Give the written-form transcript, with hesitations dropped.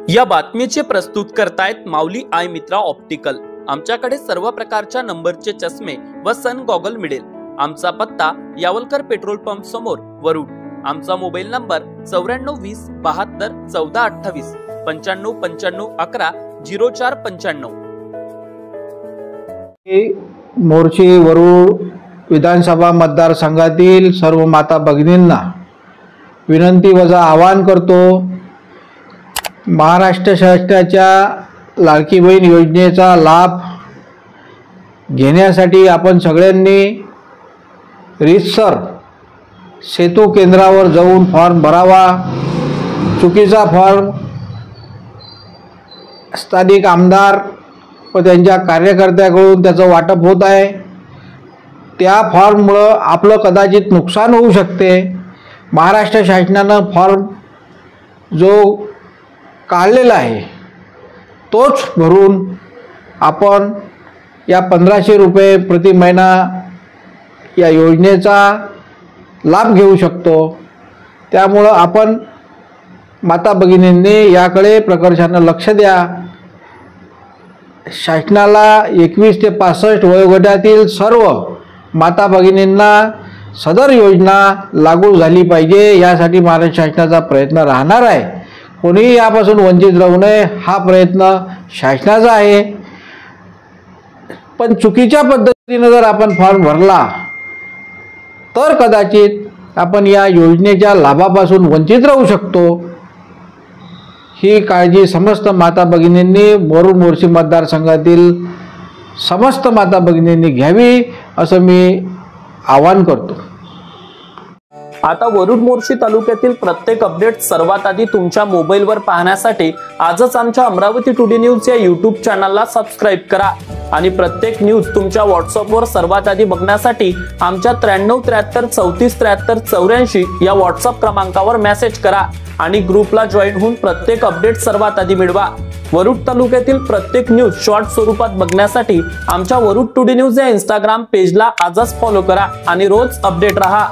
या बातमीचे प्रस्तुत करतायत माऊली आय मित्रा ऑप्टिकल। आमच्याकडे सर्व प्रकारच्या नंबरचे चष्मे व सन गॉगल मिळेल। आमचा पत्ता यावलकर पेट्रोल पंप समोर वरुड। आमचा मोबाईल नंबर 9420 72 14 28 95 95 11 0495। मोर्शी वरुड विधानसभा मतदारसंघातील सर्व माता भगिनींना विनंती वजा आवाहन करतो। महाराष्ट्र शासनाच्या लाडकी बहीण योजनेचा लाभ घेण्यासाठी आपण सगळ्यांनी रीतसर सेतू केंद्रावर जाऊन फॉर्म भरावा। चुकीचा फॉर्म स्थानिक आमदार व त्यांच्या कार्यकर्त्याकडून त्याचं वाटप होत आहे। त्या फॉर्ममुळे आपलं कदाचित नुकसान होऊ शकते। महाराष्ट्र शासनानं फॉर्म जो काढलेला आहे तोच भरून आपण या 1500 रुपये प्रति महिना या योजनेचा लाभ घेऊ शकतो। त्यामुळे आपण माता भगिनींनी याकडे प्रकर्षाने लक्ष द्या। शासनाला 21 ते 65 वयोगटातील सर्व माता भगिनींना सदर योजना लागू झाली पाहिजे, यासाठी महाराष्ट्र शासनाचा प्रयत्न राहणार आहे। कोणीही यापासून वंचित राहू नये हा प्रयत्न शासनाचा आहे। पण चुकीच्या पद्धतीने जर आपण फॉर्म भरला तर कदाचित आपण या योजनेच्या लाभापासून वंचित राहू शकतो। ही काळजी समस्त माता भगिनींनी वरुड मोर्शी मतदारसंघातील समस्त माता भगिनींनी घ्यावी असं मी आवाहन करतो। आता वरुड मोर्शी तालुक्यातील प्रत्येक अपडेट सर्वात आधी तुमच्या मोबाईलवर पाहण्यासाठी आजच आमच्या अमरावती टुडे न्यूज या यूट्यूब चॅनलला सबस्क्राइब करा आणि प्रत्येक न्यूज तुमच्या व्हॉट्सअपवर सर्वात आधी बघण्यासाठी आमच्या 93 73 34 73 84 या व्हॉट्सअप क्रमांकावर मेसेज करा आणि ग्रुपला जॉईन होऊन प्रत्येक अपडेट सर्वात आधी मिळवा। वरुड तालुक्यातील प्रत्येक न्यूज शॉर्ट स्वरूपात बघण्यासाठी आमच्या वरुड टुडे न्यूज या इंस्टाग्राम पेजला आजच फॉलो करा आणि रोज अपडेट रहा।